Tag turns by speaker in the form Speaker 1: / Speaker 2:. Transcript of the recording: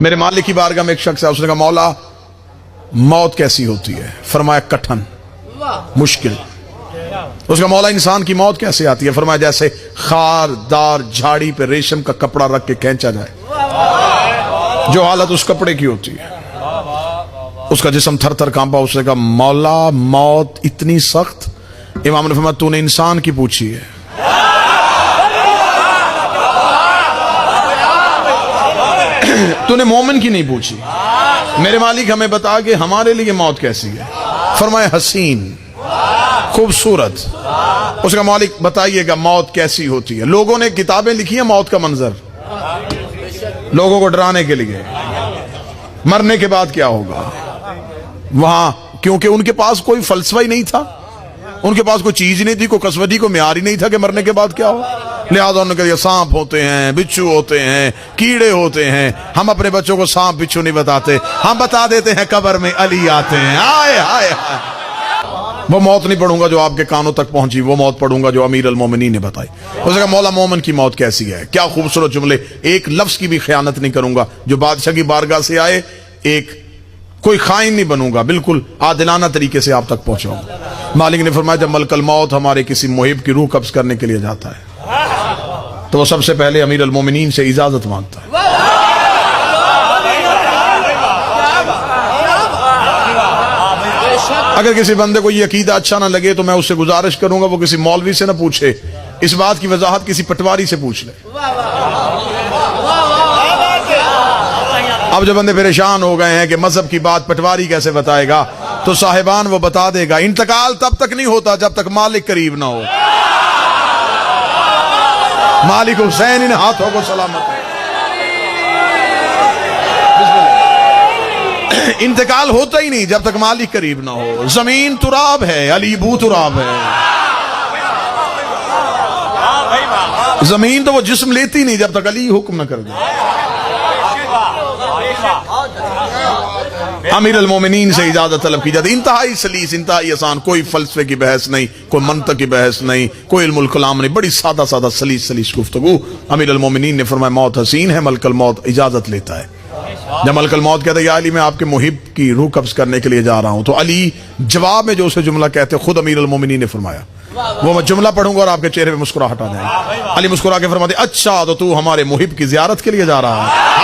Speaker 1: میرے مالک کی بارگاہ میں ایک شخص ہے، اس نے کہا مولا موت کیسی ہوتی ہے؟ فرمایا کٹھن، مشکل۔ اس کا مولا انسان کی موت کیسے آتی ہے؟ فرمایا جیسے خار دار جھاڑی پہ ریشم کا کپڑا رکھ کے کھینچا جائے، جو حالت اس کپڑے کی ہوتی ہے، اس کا جسم تھر تھر کانپا۔ اس نے کہا مولا موت اتنی سخت؟ امام نے فرمایا تو نے انسان کی پوچھی ہے، تو نے مومن کی نہیں پوچھی۔ میرے مالک ہمیں بتا کہ ہمارے لیے موت کیسی ہے؟ فرمایا حسین، خوبصورت۔ اس کا مالک بتائیے گا موت کیسی ہوتی ہے؟ لوگوں نے کتابیں لکھی ہیں موت کا منظر، لوگوں کو ڈرانے کے لیے، مرنے کے بعد کیا ہوگا وہاں، کیونکہ ان کے پاس کوئی فلسفہ ہی نہیں تھا، ان کے پاس کوئی چیز نہیں تھی، کوئی قسمتی کو معیار ہی نہیں تھا کہ مرنے کے بعد کیا ہو۔ لہذا انہوں نے کہا سانپ ہوتے ہیں، بچھو ہوتے ہیں، کیڑے ہوتے ہیں۔ ہم اپنے بچوں کو سانپ بچھو نہیں بتاتے، ہم بتا دیتے ہیں قبر میں علی آتے ہیں۔ آئے ہائے ہائے، وہ موت نہیں پڑھوں گا جو آپ کے کانوں تک پہنچی، وہ موت پڑھوں گا جو امیر المومنین نے بتائی۔ اس نے کہا مولا مومن کی موت کیسی ہے؟ کیا خوبصورت جملے، ایک لفظ کی بھی خیانت نہیں کروں گا، جو بادشاہ کی بارگاہ سے آئے، ایک کوئی خائن نہیں بنوں گا، بالکل عادلانہ طریقے سے آپ تک پہنچاؤں گا۔ مالک نے فرمایا جب ملک الموت ہمارے کسی محب کی روح قبض کرنے کے لیے جاتا ہے تو وہ سب سے پہلے امیر المومنین سے اجازت مانگتا ہے۔ اگر کسی بندے کو یہ عقیدہ اچھا نہ لگے تو میں اس سے گزارش کروں گا وہ کسی مولوی سے نہ پوچھے، اس بات کی وضاحت کسی پٹواری سے پوچھ لے۔ اب جو بندے پریشان ہو گئے ہیں کہ مذہب کی بات پٹواری کیسے بتائے گا، تو صاحبان وہ بتا دے گا، انتقال تب تک نہیں ہوتا جب تک مالک قریب نہ ہو۔ مالک حسین ان ہاتھوں کو سلامت ہے۔ انتقال ہوتا ہی نہیں جب تک مالک قریب نہ ہو۔ زمین تراب ہے، علی بو تراب ہے۔ زمین تو وہ جسم لیتی نہیں جب تک علی حکم نہ کر دے۔ امیر المومنین سے اجازت طلب کی جاتی، انتہائی سلیس، انتہائی آسان، کوئی فلسفے کی بحث نہیں، کوئی منطق کی بحث نہیں، کوئی علم الکلام نہیں، بڑی سادہ سادہ سلیس گفتگو۔ امیر المومنین نے فرمایا موت حسین ہے، ملک الموت اجازت لیتا ہے۔ جب ملک الموت کہتا ہے یا علی میں آپ کے محب کی روح قبض کرنے کے لیے جا رہا ہوں، تو علی جواب میں جو اسے جملہ کہتے خود امیر المومنین نے فرمایا، وہ میں جملہ پڑھوں گا اور آپ کے چہرے پہ مسکراہٹ آ جائے گی۔ علی مسکرا کے فرماتے اچھا تو ہمارے محب کی زیارت کے لیے جا رہا ہے؟